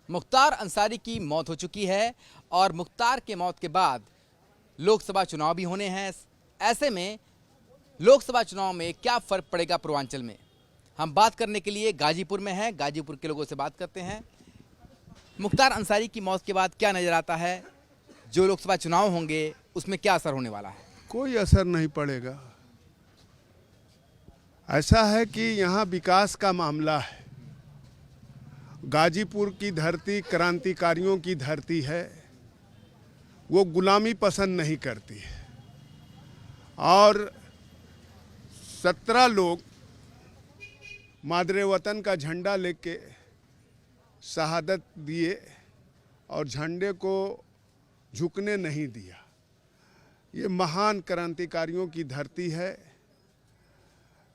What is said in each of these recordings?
मुख्तार अंसारी की मौत हो चुकी है और मुख्तार के मौत के बाद लोकसभा चुनाव भी होने हैं। ऐसे में लोकसभा चुनाव में क्या फ़र्क पड़ेगा पूर्वांचल में, हम बात करने के लिए गाजीपुर में हैं। गाजीपुर के लोगों से बात करते हैं। मुख्तार अंसारी की मौत के बाद क्या नज़र आता है, जो लोकसभा चुनाव होंगे उसमें क्या असर होने वाला है? कोई असर नहीं पड़ेगा। ऐसा है कि यहाँ विकास का मामला है। गाजीपुर की धरती क्रांतिकारियों की धरती है, वो गुलामी पसंद नहीं करती है। और 17 लोग मादरे वतन का झंडा लेके शहादत दिए और झंडे को झुकने नहीं दिया। ये महान क्रांतिकारियों की धरती है।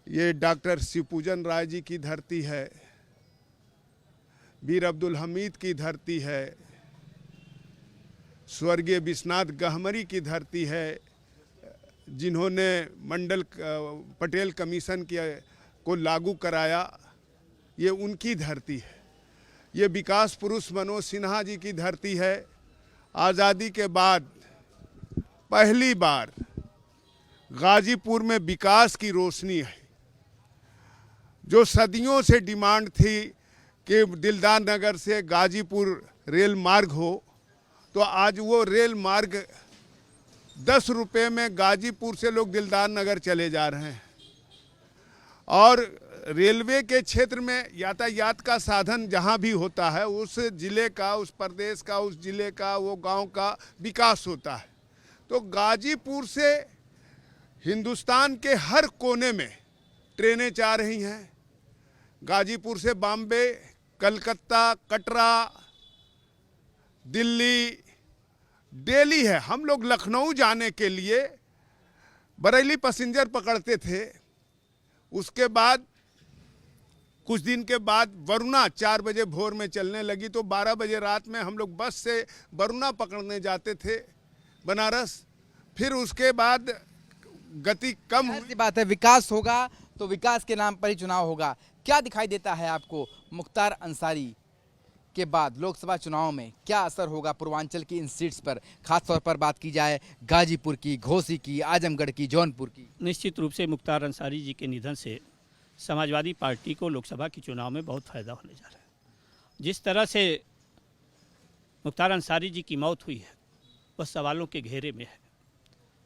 ये डॉक्टर शिवपूजन राय जी की धरती है, वीर अब्दुल हमीद की धरती है, स्वर्गीय विश्वनाथ गहमरी की धरती है, जिन्होंने मंडल पटेल कमीशन को लागू कराया, ये उनकी धरती है। ये विकास पुरुष मनोज सिन्हा जी की धरती है। आज़ादी के बाद पहली बार गाजीपुर में विकास की रोशनी है। जो सदियों से डिमांड थी कि दिलदार नगर से गाजीपुर रेल मार्ग हो, तो आज वो रेल मार्ग 10 रुपये में गाजीपुर से लोग दिलदार नगर चले जा रहे हैं। और रेलवे के क्षेत्र में यातायात का साधन जहां भी होता है, उस जिले का, उस प्रदेश का, उस जिले का, वो गांव का विकास होता है। तो गाजीपुर से हिंदुस्तान के हर कोने में ट्रेनें जा रही हैं। गाजीपुर से बॉम्बे, कलकत्ता, कटरा, दिल्ली, दिल्ली है। हम लोग लखनऊ जाने के लिए बरेली पैसेंजर पकड़ते थे। उसके बाद कुछ दिन के बाद वरुणा 4 बजे भोर में चलने लगी, तो 12 बजे रात में हम लोग बस से वरुणा पकड़ने जाते थे बनारस। फिर उसके बाद गति कम हुई। ऐसी बात है, विकास होगा तो विकास के नाम पर ही चुनाव होगा। क्या दिखाई देता है आपको मुख्तार अंसारी के बाद लोकसभा चुनाव में क्या असर होगा पूर्वांचल की इन सीट्स पर, खासतौर पर बात की जाए गाजीपुर की, घोसी की, आजमगढ़ की, जौनपुर की? निश्चित रूप से मुख्तार अंसारी जी के निधन से समाजवादी पार्टी को लोकसभा के चुनाव में बहुत फ़ायदा होने जा रहा है। जिस तरह से मुख्तार अंसारी जी की मौत हुई है वह सवालों के घेरे में है।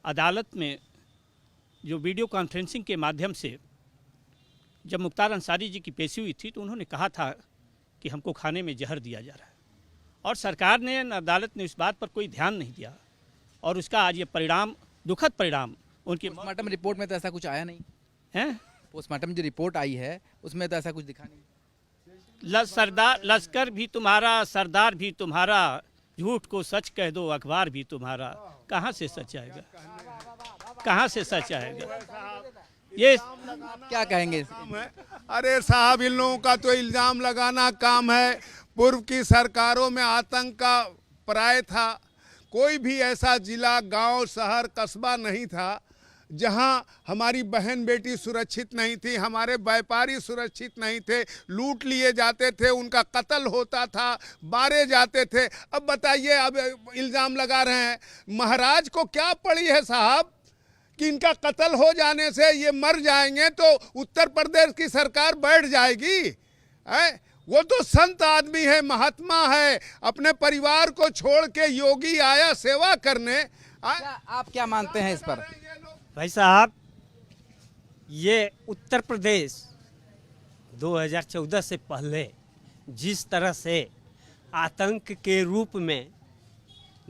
अदालत में जो वीडियो कॉन्फ्रेंसिंग के माध्यम से जब मुख्तार अंसारी जी की पेशी हुई थी, तो उन्होंने कहा था कि हमको खाने में जहर दिया जा रहा है, और सरकार ने, अदालत ने इस बात पर कोई ध्यान नहीं दिया, और उसका आज ये परिणाम, दुखद परिणाम उनकी पोस्टमार्टम रिपोर्ट में तो ऐसा कुछ आया नहीं है। पोस्टमार्टम जो रिपोर्ट आई है उसमें तो ऐसा कुछ दिखा नहीं। सरदार लश्कर भी तुम्हारा, सरदार भी तुम्हारा, झूठ को सच कह दो अखबार भी तुम्हारा। कहाँ से सच आएगा, कहाँ से सच आएगा? ये क्या कहेंगे? अरे साहब, इन लोगों का तो इल्ज़ाम लगाना काम है। पूर्व की सरकारों में आतंक का पर्याय था। कोई भी ऐसा जिला, गांव, शहर, कस्बा नहीं था जहां हमारी बहन बेटी सुरक्षित नहीं थी, हमारे व्यापारी सुरक्षित नहीं थे। लूट लिए जाते थे, उनका कत्ल होता था, मारे जाते थे। अब बताइए, अब इल्ज़ाम लगा रहे हैं। महाराज को क्या पड़ी है साहब कि इनका कत्ल हो जाने से ये मर जाएंगे तो उत्तर प्रदेश की सरकार बैठ जाएगी? वो तो संत आदमी है, महात्मा है, अपने परिवार को छोड़ के योगी आया सेवा करने। आप क्या मानते हैं इस पर? भाई साहब, ये उत्तर प्रदेश 2014 से पहले जिस तरह से आतंक के रूप में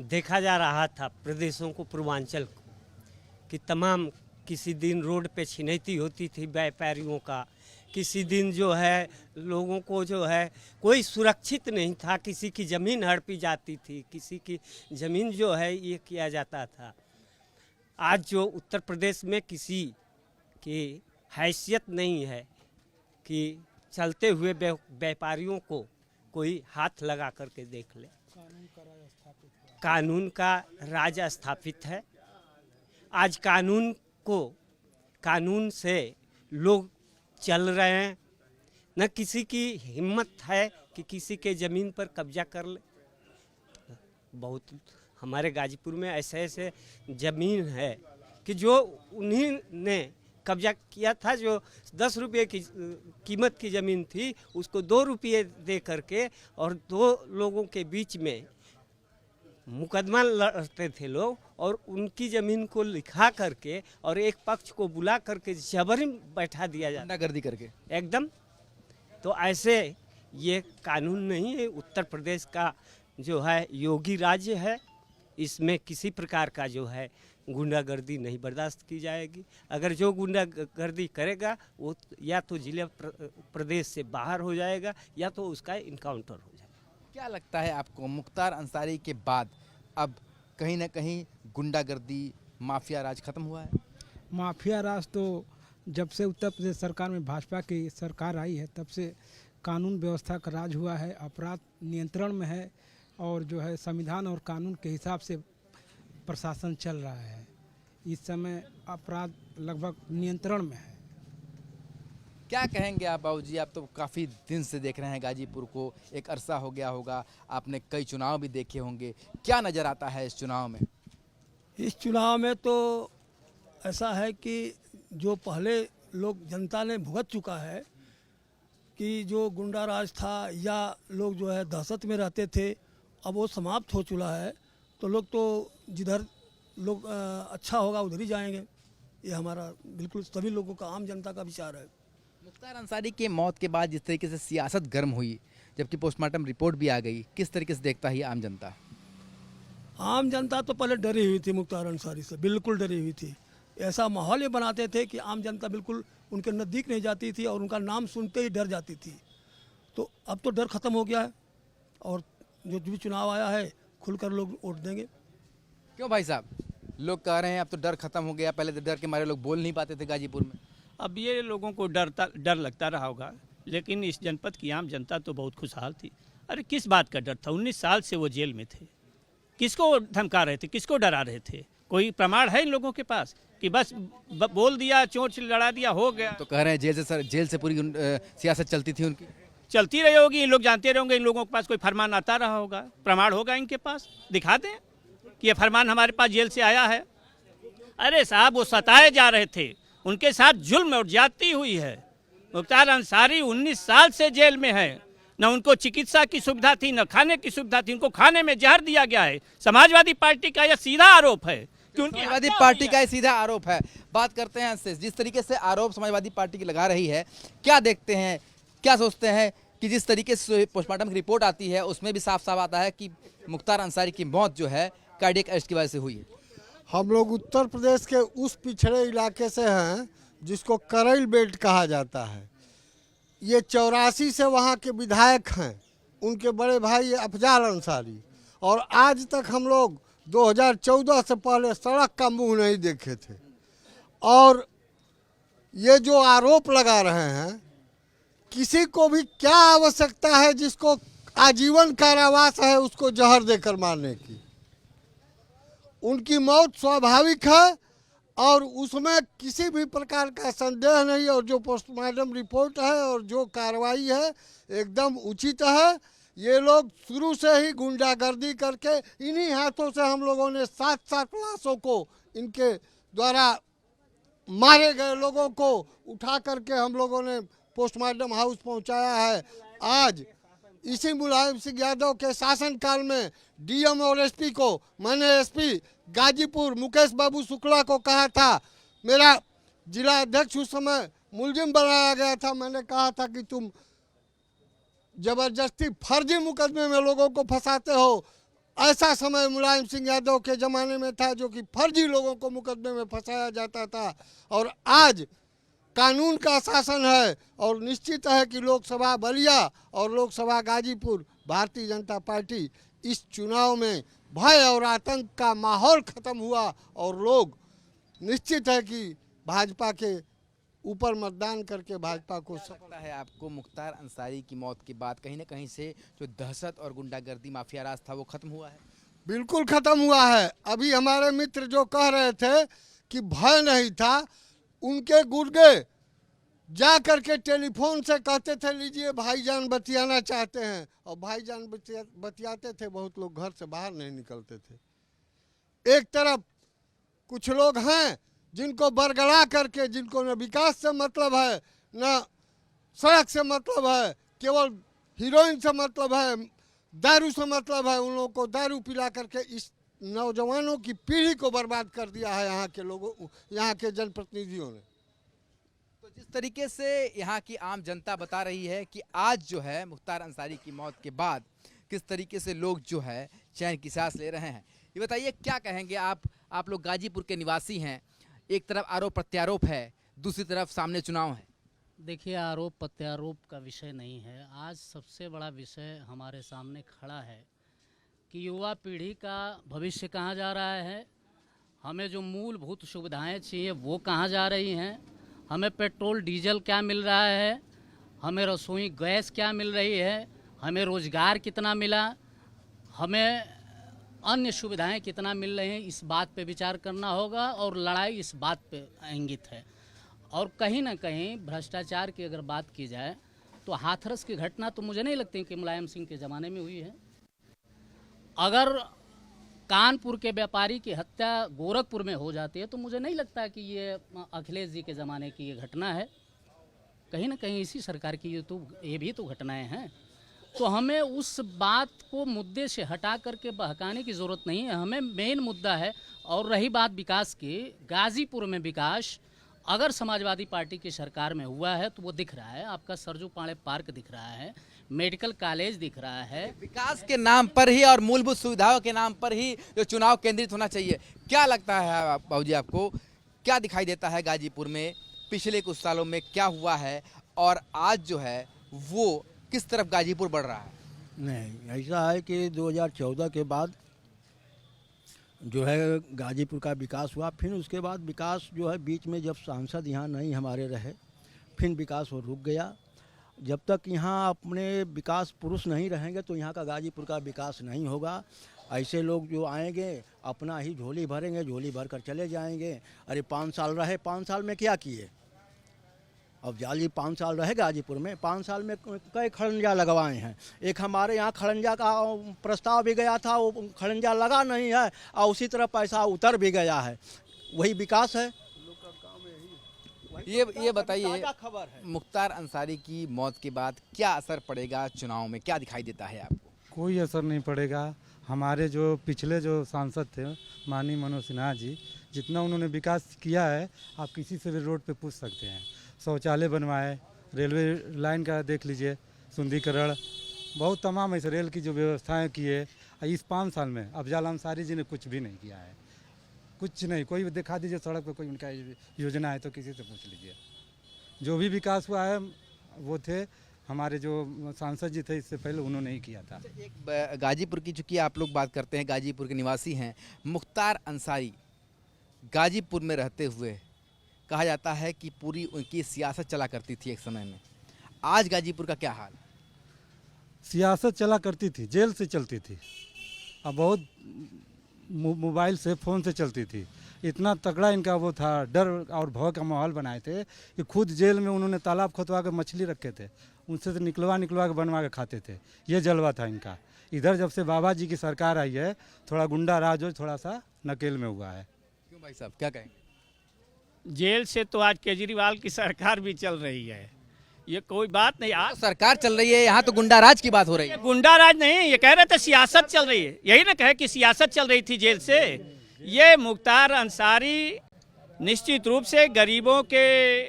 देखा जा रहा था प्रदेशों को, पूर्वांचल को, कि तमाम किसी दिन रोड पे छिनैती होती थी व्यापारियों का, किसी दिन जो है लोगों को जो है कोई सुरक्षित नहीं था, किसी की ज़मीन हड़पी जाती थी, किसी की ज़मीन जो है ये किया जाता था। आज जो उत्तर प्रदेश में किसी की हैसियत नहीं है कि चलते हुए व्यापारियों को कोई हाथ लगा करके देख ले। कानून का राज स्थापित है। आज कानून से लोग चल रहे हैं, न किसी की हिम्मत है कि किसी के ज़मीन पर कब्जा कर ले। बहुत हमारे गाजीपुर में ऐसे ऐसे ज़मीन है कि जो उन्हीं ने कब्जा किया था, जो 10 रुपये की कीमत की ज़मीन थी उसको 2 रुपये दे करके और 2 लोगों के बीच में मुकदमा लड़ते थे लोग, और उनकी ज़मीन को लिखा करके और एक पक्ष को बुला करके जबरन बैठा दिया जाता गुंडागर्दी करके। एकदम। तो ऐसे ये कानून नहीं है। उत्तर प्रदेश का जो है योगी राज्य है, इसमें किसी प्रकार का जो है गुंडागर्दी नहीं बर्दाश्त की जाएगी। अगर जो गुंडागर्दी करेगा वो या तो जिला प्रदेश से बाहर हो जाएगा या तो उसका इनकाउंटर हो जाएगा। क्या लगता है आपको, मुख्तार अंसारी के बाद अब कहीं ना कहीं गुंडागर्दी, माफिया राज खत्म हुआ है? माफिया राज तो जब से उत्तर प्रदेश सरकार में भाजपा की सरकार आई है तब से कानून व्यवस्था का राज हुआ है, अपराध नियंत्रण में है और जो है संविधान और कानून के हिसाब से प्रशासन चल रहा है। इस समय अपराध लगभग नियंत्रण में है। क्या कहेंगे आप बाबूजी? आप तो काफ़ी दिन से देख रहे हैं गाजीपुर को, एक अरसा हो गया होगा, आपने कई चुनाव भी देखे होंगे। क्या नज़र आता है इस चुनाव में? इस चुनाव में तो ऐसा है कि जो पहले लोग जनता ने भुगत चुका है कि जो गुंडा राज था या लोग जो है दहशत में रहते थे, अब वो समाप्त हो चुका है। तो लोग तो जिधर लोग अच्छा होगा उधर ही जाएंगे। ये हमारा बिल्कुल सभी लोगों का, आम जनता का विचार है। मुख्तार अंसारी के मौत के बाद जिस तरीके से सियासत गर्म हुई, जबकि पोस्टमार्टम रिपोर्ट भी आ गई, किस तरीके से देखता है आम जनता? आम जनता तो पहले डरी हुई थी मुख्तार अंसारी से, बिल्कुल डरी हुई थी। ऐसा माहौल ये बनाते थे कि आम जनता बिल्कुल उनके नज़दीक नहीं जाती थी और उनका नाम सुनते ही डर जाती थी। तो अब तो डर ख़त्म हो गया है और जो भी चुनाव आया है खुलकर लोग वोट देंगे। क्यों भाई साहब? लोग कह रहे हैं अब तो डर खत्म हो गया, पहले तो डर के मारे लोग बोल नहीं पाते थे गाजीपुर में। अब ये लोगों को डर लगता रहा होगा, लेकिन इस जनपद की आम जनता तो बहुत खुशहाल थी। अरे किस बात का डर था? 19 साल से वो जेल में थे। किसको धमका रहे थे, किसको डरा रहे थे? कोई प्रमाण है इन लोगों के पास कि बस बोल दिया, चोट लड़ा दिया, हो गया? तो कह रहे हैं जेल से पूरी सियासत चलती थी उनकी। चलती रही होगी, इन लोग जानते रहेंगे। इन लोगों के पास कोई फरमान आता रहा होगा, प्रमाण होगा इनके पास, दिखा दें कि ये फरमान हमारे पास जेल से आया है। अरे साहब, वो सताए जा रहे थे, उनके साथ जुल्म और ज्यादती हुई है। मुख्तार अंसारी 19 साल से जेल में है, न उनको चिकित्सा की सुविधा थी, न खाने की सुविधा थी, उनको खाने में जहर दिया गया है। समाजवादी पार्टी का यह सीधा आरोप है कि उनकी समाजवादी हत्या पार्टी हुई का है। ये सीधा आरोप है। बात करते हैं इससे, जिस तरीके से आरोप समाजवादी पार्टी की लगा रही है, क्या देखते हैं, क्या सोचते हैं कि जिस तरीके से पोस्टमार्टम की रिपोर्ट आती है उसमें भी साफ साफ आता है कि मुख्तार अंसारी की मौत जो है कार्डियक अरेस्ट की वजह से हुई है। हम लोग उत्तर प्रदेश के उस पिछड़े इलाके से हैं जिसको करैल बेल्ट कहा जाता है। ये 84 से वहाँ के विधायक हैं, उनके बड़े भाई अफजाल अंसारी, और आज तक हम लोग 2014 से पहले सड़क का मुंह नहीं देखे थे। और ये जो आरोप लगा रहे हैं, किसी को भी क्या आवश्यकता है जिसको आजीवन कारावास है उसको जहर देकर मारने की? उनकी मौत स्वाभाविक है और उसमें किसी भी प्रकार का संदेह नहीं। और जो पोस्टमार्टम रिपोर्ट है और जो कार्रवाई है एकदम उचित है। ये लोग शुरू से ही गुंडागर्दी करके इन्हीं हाथों से हम लोगों ने 7 लाशों को, इनके द्वारा मारे गए लोगों को उठा करके हम लोगों ने पोस्टमार्टम हाउस पहुंचाया है। आज इसी मुलायम सिंह यादव के शासनकाल में डीएम और एसपी को, मैंने एसपी गाजीपुर मुकेश बाबू शुक्ला को कहा था, मेरा जिला अध्यक्ष उस समय मुलजिम बनाया गया था, मैंने कहा था कि तुम जबरदस्ती फर्जी मुकदमे में लोगों को फंसाते हो। ऐसा समय मुलायम सिंह यादव के ज़माने में था जो कि फर्जी लोगों को मुकदमे में फंसाया जाता था। और आज कानून का शासन है और निश्चित है कि लोकसभा बलिया और लोकसभा गाजीपुर भारतीय जनता पार्टी इस चुनाव में भय और आतंक का माहौल खत्म हुआ और लोग निश्चित है कि भाजपा के ऊपर मतदान करके भाजपा को लगता है आपको मुख्तार अंसारी की मौत के बाद कहीं ना कहीं से जो दहशत और गुंडागर्दी माफिया राज था वो खत्म हुआ है? बिल्कुल खत्म हुआ है। अभी हमारे मित्र जो कह रहे थे कि भय नहीं था, उनके गुर्गे जा करके टेलीफोन से कहते थे लीजिए भाईजान बतियाना चाहते हैं, और भाईजान बतियाते थे। बहुत लोग घर से बाहर नहीं निकलते थे। एक तरफ कुछ लोग हैं जिनको बरगला करके, जिनको न विकास से मतलब है न सड़क से मतलब है, केवल हीरोइन से मतलब है, दारू से मतलब है, उन लोगों को दारू पिला करके इस नौजवानों की पीढ़ी को बर्बाद कर दिया है यहाँ के लोगों, यहाँ के जनप्रतिनिधियों ने। तो जिस तरीके से यहाँ की आम जनता बता रही है कि आज जो है मुख्तार अंसारी की मौत के बाद किस तरीके से लोग जो है चैन की सांस ले रहे हैं, ये बताइए क्या कहेंगे आप लोग गाजीपुर के निवासी हैं, एक तरफ आरोप प्रत्यारोप है, दूसरी तरफ सामने चुनाव है। देखिए, आरोप प्रत्यारोप का विषय नहीं है। आज सबसे बड़ा विषय हमारे सामने खड़ा है कि युवा पीढ़ी का भविष्य कहाँ जा रहा है, हमें जो मूलभूत सुविधाएं चाहिए वो कहाँ जा रही हैं, हमें पेट्रोल डीजल क्या मिल रहा है, हमें रसोई गैस क्या मिल रही है, हमें रोज़गार कितना मिला, हमें अन्य सुविधाएं कितना मिल रही हैं, इस बात पे विचार करना होगा। और लड़ाई इस बात पे इंगित है। और कहीं ना कहीं भ्रष्टाचार की अगर बात की जाए तो हाथरस की घटना तो मुझे नहीं लगती कि मुलायम सिंह के ज़माने में हुई है। अगर कानपुर के व्यापारी की हत्या गोरखपुर में हो जाती है तो मुझे नहीं लगता कि ये अखिलेश जी के ज़माने की ये घटना है। कहीं ना कहीं इसी सरकार की ये भी तो घटनाएं हैं। तो हमें उस बात को मुद्दे से हटा करके बहकाने की ज़रूरत नहीं है। हमें मेन मुद्दा है। और रही बात विकास की, गाजीपुर में विकास अगर समाजवादी पार्टी की सरकार में हुआ है तो वो दिख रहा है। आपका सरजू पाड़े पार्क दिख रहा है, मेडिकल कॉलेज दिख रहा है। विकास के नाम पर ही और मूलभूत सुविधाओं के नाम पर ही जो चुनाव केंद्रित होना चाहिए, क्या लगता है बाबूजी आपको, क्या दिखाई देता है गाजीपुर में पिछले कुछ सालों में क्या हुआ है और आज जो है वो किस तरफ गाजीपुर बढ़ रहा है? नहीं, ऐसा है कि 2014 के बाद जो है गाजीपुर का विकास हुआ। फिर उसके बाद विकास जो है बीच में जब सांसद यहाँ नहीं हमारे रहे, फिर विकास वो रुक गया। जब तक यहाँ अपने विकास पुरुष नहीं रहेंगे तो यहाँ का गाजीपुर का विकास नहीं होगा। ऐसे लोग जो आएंगे अपना ही झोली भरेंगे, झोली भर कर चले जाएंगे। अरे 5 साल रहे, 5 साल में क्या किए? अब जाली 5 साल रहे गाजीपुर में, 5 साल में कई खड़ंजा लगवाए हैं। एक हमारे यहाँ खड़ंजा का प्रस्ताव भी गया था, वो खड़ंजा लगा नहीं है और उसी तरह पैसा उतर भी गया है। वही विकास है। ये बताइए, खबर है मुख्तार अंसारी की मौत के बाद क्या असर पड़ेगा चुनाव में, क्या दिखाई देता है आपको? कोई असर नहीं पड़ेगा। हमारे जो पिछले जो सांसद थे माननीय मनोज सिन्हा जी, जितना उन्होंने विकास किया है आप किसी से भी रोड पे पूछ सकते हैं। शौचालय बनवाए, रेलवे लाइन का देख लीजिए सुंदरीकरण, बहुत तमाम ऐसे रेल की जो व्यवस्थाएं किए इस 5 साल में अफजल अंसारी जी ने कुछ भी नहीं किया है। कुछ नहीं, कोई दिखा दीजिए सड़क पे कोई उनका योजना है तो किसी से पूछ लीजिए। जो भी विकास हुआ है वो थे हमारे जो सांसद जी थे, इससे पहले उन्होंने ही किया था। एक गाजीपुर की चूँकि आप लोग बात करते हैं, गाजीपुर के निवासी हैं, मुख्तार अंसारी गाजीपुर में रहते हुए कहा जाता है कि पूरी उनकी सियासत चला करती थी एक समय में। आज गाजीपुर का क्या हाल? सियासत चला करती थी, जेल से चलती थी, अब बहुत मोबाइल से फ़ोन से चलती थी। इतना तगड़ा इनका वो था, डर और भय का माहौल बनाए थे कि खुद जेल में उन्होंने तालाब खोदवा के मछली रखे थे, उनसे तो निकलवा के बनवा के खाते थे। ये जलवा था इनका। इधर जब से बाबा जी की सरकार आई है थोड़ा गुंडा राज थोड़ा सा नकेल में हुआ है। क्यों भाई साहब, क्या कहेंगे? जेल से तो आज केजरीवाल की सरकार भी चल रही है, ये कोई बात नहीं। आज सरकार चल रही है, यहाँ तो गुंडाराज की बात हो रही है। गुंडा राज नहीं, ये कह रहे थे सियासत चल रही है। यही ना कहे कि सियासत चल रही थी जेल से। ये मुख्तार अंसारी निश्चित रूप से गरीबों के,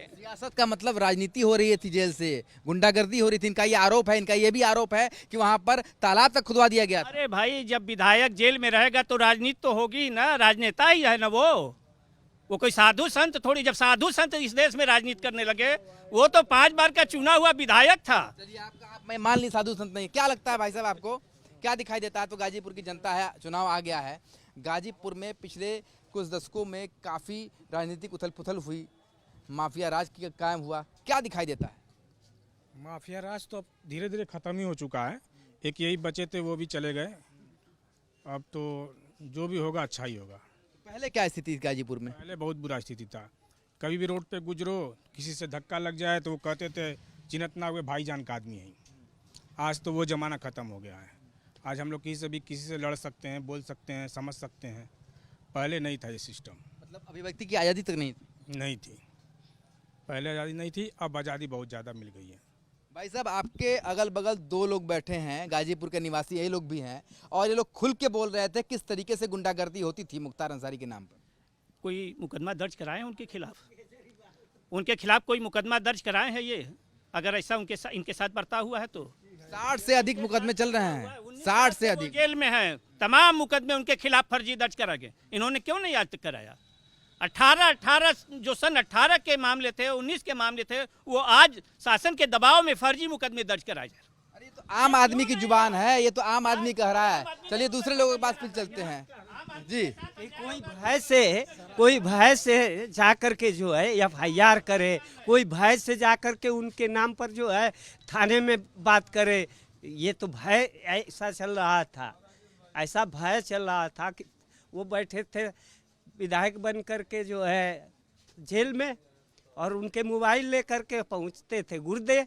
सियासत का मतलब राजनीति हो रही थी जेल से, गुंडागर्दी हो रही थी। इनका ये आरोप है, इनका ये भी आरोप है कि वहाँ पर तालाब तक खुदवा दिया गया था। अरे भाई, जब विधायक जेल में रहेगा तो राजनीति तो होगी ना, राजनेता ही है ना वो कोई साधु संत थोड़ी। जब साधु संत इस देश में राजनीति करने लगे, वो तो 5 बार का चुना हुआ विधायक था। चलिए, मैं मान ली साधु संत नहीं, क्या लगता है भाई साहब आपको, क्या दिखाई देता है? तो गाजीपुर की जनता है, चुनाव आ गया है। गाजीपुर में पिछले कुछ दशकों में काफ़ी राजनीतिक उथल पुथल हुई, माफिया राज की कायम हुआ, क्या दिखाई देता है? माफिया राज तो अब धीरे धीरे ख़त्म ही हो चुका है। एक यही बचे थे, वो भी चले गए। अब तो जो भी होगा अच्छा ही होगा। पहले क्या स्थिति थी गाजीपुर में? पहले बहुत बुरा स्थिति था। कभी भी रोड पे गुजरो, किसी से धक्का लग जाए तो वो कहते थे चिन्हत ना हुए भाईजान का आदमी है। आज तो वो ज़माना ख़त्म हो गया है। आज हम लोग किसी से लड़ सकते हैं, बोल सकते हैं, समझ सकते हैं। पहले नहीं था ये सिस्टम। मतलब अभिव्यक्ति की आज़ादी तक नहीं थी। पहले आज़ादी नहीं थी, अब आज़ादी बहुत ज़्यादा मिल गई है। भाई साहब, आपके अगल बगल दो लोग बैठे हैं, गाजीपुर के निवासी यही लोग भी हैं, और ये लोग खुल के बोल रहे थे किस तरीके से गुंडागर्दी होती थी मुख्तार अंसारी के नाम पर। कोई मुकदमा दर्ज कराए हैं उनके खिलाफ कोई मुकदमा दर्ज कराए हैं? ये अगर ऐसा इनके साथ बर्ताव हुआ है तो 60 से अधिक मुकदमे चल रहे हैं, 60 से अधिक। जेल में हैं, तमाम मुकदमे उनके खिलाफ फर्जी दर्ज करा गए। इन्होंने क्यों नहीं आज तक कराया? 18 जो सन 18 के मामले थे, 19 के मामले थे, वो आज शासन के दबाव में फर्जी मुकदमे दर्ज कराए जा रहे। अरे तो आम आदमी की जुबान है, ये तो आम आदमी कह रहा है। चलिए दूसरे लोगों के पास फिर चलते हैं जी। कोई भय से जा कर के जो है FIR करे, कोई भय से जा कर के उनके नाम पर जो है थाने में बात करे। ये तो भय ऐसा चल रहा था, ऐसा भय चल रहा था कि वो बैठे थे विधायक बन करके जो है जेल में, और उनके मोबाइल लेकर के पहुंचते थे गुर्दे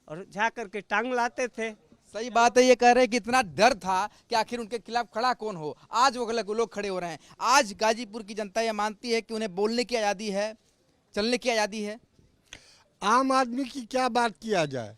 और जा करके टांग लाते थे। सही बात है, ये कह रहे हैं कि इतना डर था कि आखिर उनके खिलाफ खड़ा कौन हो। आज वो लोग खड़े हो रहे हैं। आज गाजीपुर की जनता ये मानती है कि उन्हें बोलने की आज़ादी है, चलने की आज़ादी है। आम आदमी की क्या बात किया जाए।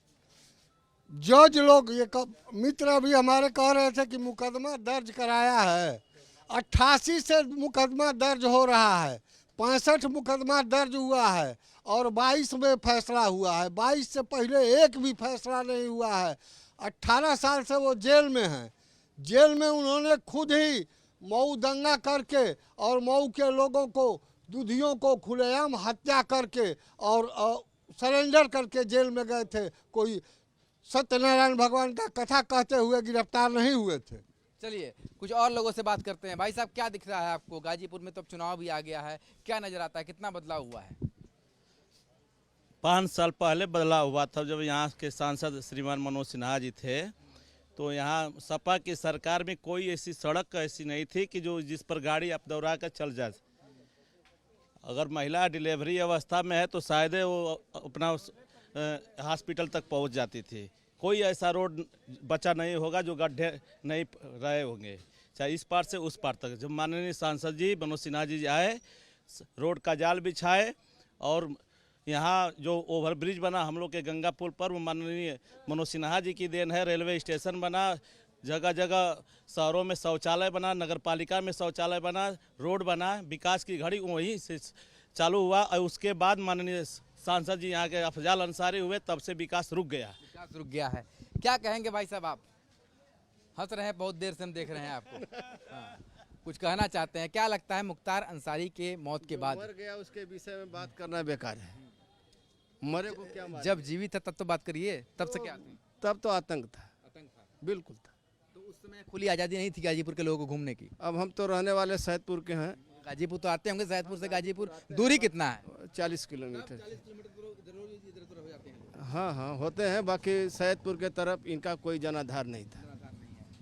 जज लोग ये मित्र अभी हमारे कह रहे थे कि मुकदमा दर्ज कराया है, 88 से मुकदमा दर्ज हो रहा है, 65 मुकदमा दर्ज हुआ है और 22 में फैसला हुआ है। 22 से पहले एक भी फैसला नहीं हुआ है। 18 साल से वो जेल में हैं। जेल में उन्होंने खुद ही मऊ दंगा करके और मऊ के लोगों को, दूधियों को खुलेआम हत्या करके और सरेंडर करके जेल में गए थे। कोई सत्यनारायण भगवान का कथा कहते हुए गिरफ्तार नहीं हुए थे। चलिए कुछ और लोगों से बात करते हैं। भाई साहब, क्या दिख रहा है आपको? गाजीपुर में तो अब चुनाव भी आ गया है, क्या नजर आता है, कितना बदलाव हुआ है? 5 साल पहले बदलाव हुआ था, जब यहाँ के सांसद श्रीमान मनोज सिन्हा जी थे, तो यहाँ सपा की सरकार में कोई ऐसी सड़क ऐसी नहीं थी कि जिस पर गाड़ी आप दौड़ा कर चल जाए। अगर महिला डिलीवरी अवस्था में है तो शायद वो अपना हॉस्पिटल तक पहुँच जाती थी। कोई ऐसा रोड बचा नहीं होगा जो गड्ढे नहीं रहे होंगे, चाहे इस पार से उस पार तक। जब माननीय सांसद जी मनोज सिन्हा जी आए, रोड का जाल बिछाए, और यहाँ जो ओवरब्रिज बना हम लोग के गंगा पुल पर, वो माननीय मनोज सिन्हा जी की देन है। रेलवे स्टेशन बना, जगह जगह शहरों में शौचालय बना, नगर पालिका में शौचालय बना, रोड बना। विकास की घड़ी वहीं से चालू हुआ, और उसके बाद माननीय सांसद जी यहाँ के अफजाल अंसारी हुए, तब से विकास रुक गया। विकास रुक गया है। क्या कहेंगे भाई साहब? आप हंस रहे हैं, बहुत देर से हम देख रहे हैं आपको। हाँ, कुछ कहना चाहते हैं? क्या लगता है मुख्तार अंसारी के मौत के बाद? मर गया उसके विषय में बात करना बेकार है। मरे को क्या मारे? जब जीवित था तब तो बात करिए, तब से क्या थी? तब तो आतंक था, बिल्कुल था। तो उस समय खुली आज़ादी नहीं थी गाजीपुर के लोगों को घूमने की। अब हम तो रहने वाले सैदपुर के हैं। गाजीपुर तो आते होंगे, सैदपुर से गाजीपुर दूरी कितना है? 40 किलोमीटर। हाँ हाँ होते हैं, बाकी सैदपुर के तरफ इनका कोई जनाधार नहीं था।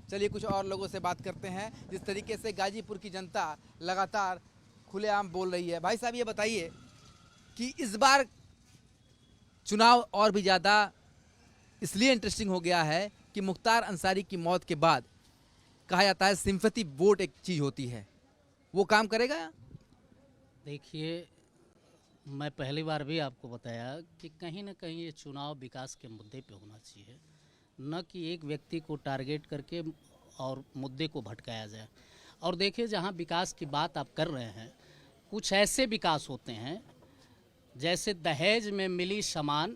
चलिए कुछ और लोगों से बात करते हैं। जिस तरीके से गाजीपुर की जनता लगातार खुलेआम बोल रही है, भाई साहब ये बताइए कि इस बार चुनाव और भी ज़्यादा इसलिए इंटरेस्टिंग हो गया है कि मुख्तार अंसारी की मौत के बाद कहा जाता है सिंपैथी वोट एक चीज़ होती है, वो काम करेगा? देखिए, मैं पहली बार भी आपको बताया कि कहीं ना कहीं ये चुनाव विकास के मुद्दे पे होना चाहिए, न कि एक व्यक्ति को टारगेट करके और मुद्दे को भटकाया जाए। और देखिए, जहाँ विकास की बात आप कर रहे हैं, कुछ ऐसे विकास होते हैं जैसे दहेज में मिली सामान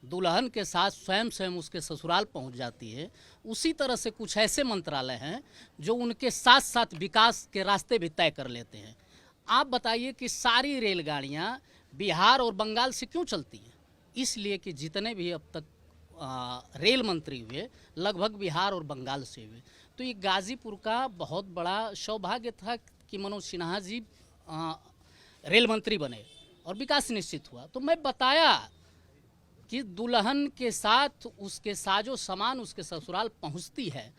दुल्हन के साथ स्वयं उसके ससुराल पहुंच जाती है। उसी तरह से कुछ ऐसे मंत्रालय हैं जो उनके साथ साथ विकास के रास्ते भी तय कर लेते हैं। आप बताइए कि सारी रेलगाड़ियां बिहार और बंगाल से क्यों चलती हैं? इसलिए कि जितने भी अब तक रेल मंत्री हुए लगभग बिहार और बंगाल से हुए। तो ये गाजीपुर का बहुत बड़ा सौभाग्य था कि मनोज सिन्हा जी रेल मंत्री बने और विकास निश्चित हुआ। तो मैं बताया कि दुल्हन के साथ उसके साजो सामान उसके ससुराल पहुंचती है,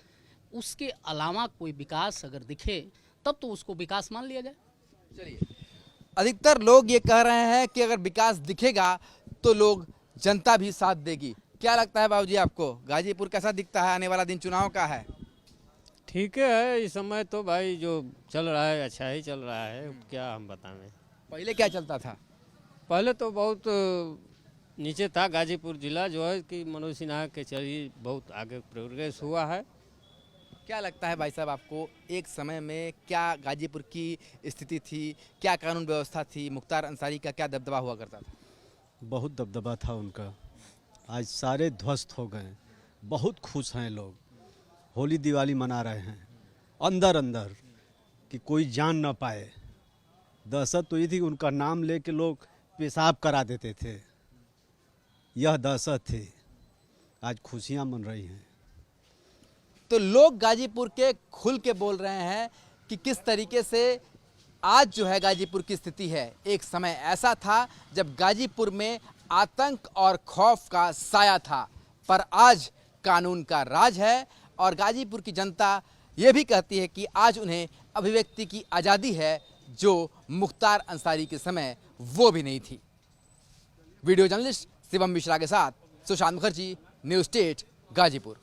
उसके अलावा कोई विकास अगर दिखे तब तो उसको विकास मान लिया जाए। चलिए अधिकतर लोग ये कह रहे हैं कि अगर विकास दिखेगा तो लोग जनता भी साथ देगी। क्या लगता है बाबूजी आपको, गाजीपुर कैसा दिखता है, आने वाला दिन चुनाव का है? ठीक है, इस समय तो भाई जो चल रहा है अच्छा ही चल रहा है, क्या हम बताएं। पहले क्या चलता था? पहले तो बहुत नीचे था गाजीपुर जिला, जो है कि मनोज सिन्हा के चलिए बहुत आगे प्रोग्रेस हुआ है। क्या लगता है भाई साहब आपको, एक समय में क्या गाजीपुर की स्थिति थी, क्या कानून व्यवस्था थी, मुख्तार अंसारी का क्या दबदबा हुआ करता था? बहुत दबदबा था उनका, आज सारे ध्वस्त हो गए। बहुत खुश हैं लोग, होली दिवाली मना रहे हैं अंदर अंदर कि कोई जान ना पाए। दहशत तो ये थी कि उनका नाम लेके लोग पेशाब करा देते थे, यह दहशत थी। आज खुशियां मन रही हैं। तो लोग गाजीपुर के खुल के बोल रहे हैं कि किस तरीके से आज जो है गाजीपुर की स्थिति है। एक समय ऐसा था जब गाजीपुर में आतंक और खौफ का साया था, पर आज कानून का राज है और गाजीपुर की जनता ये भी कहती है कि आज उन्हें अभिव्यक्ति की आज़ादी है, जो मुख्तार अंसारी के समय वो भी नहीं थी। वीडियो जर्नलिस्ट शिवम मिश्रा के साथ सुशांत मुखर्जी, न्यूज़ स्टेट, गाजीपुर।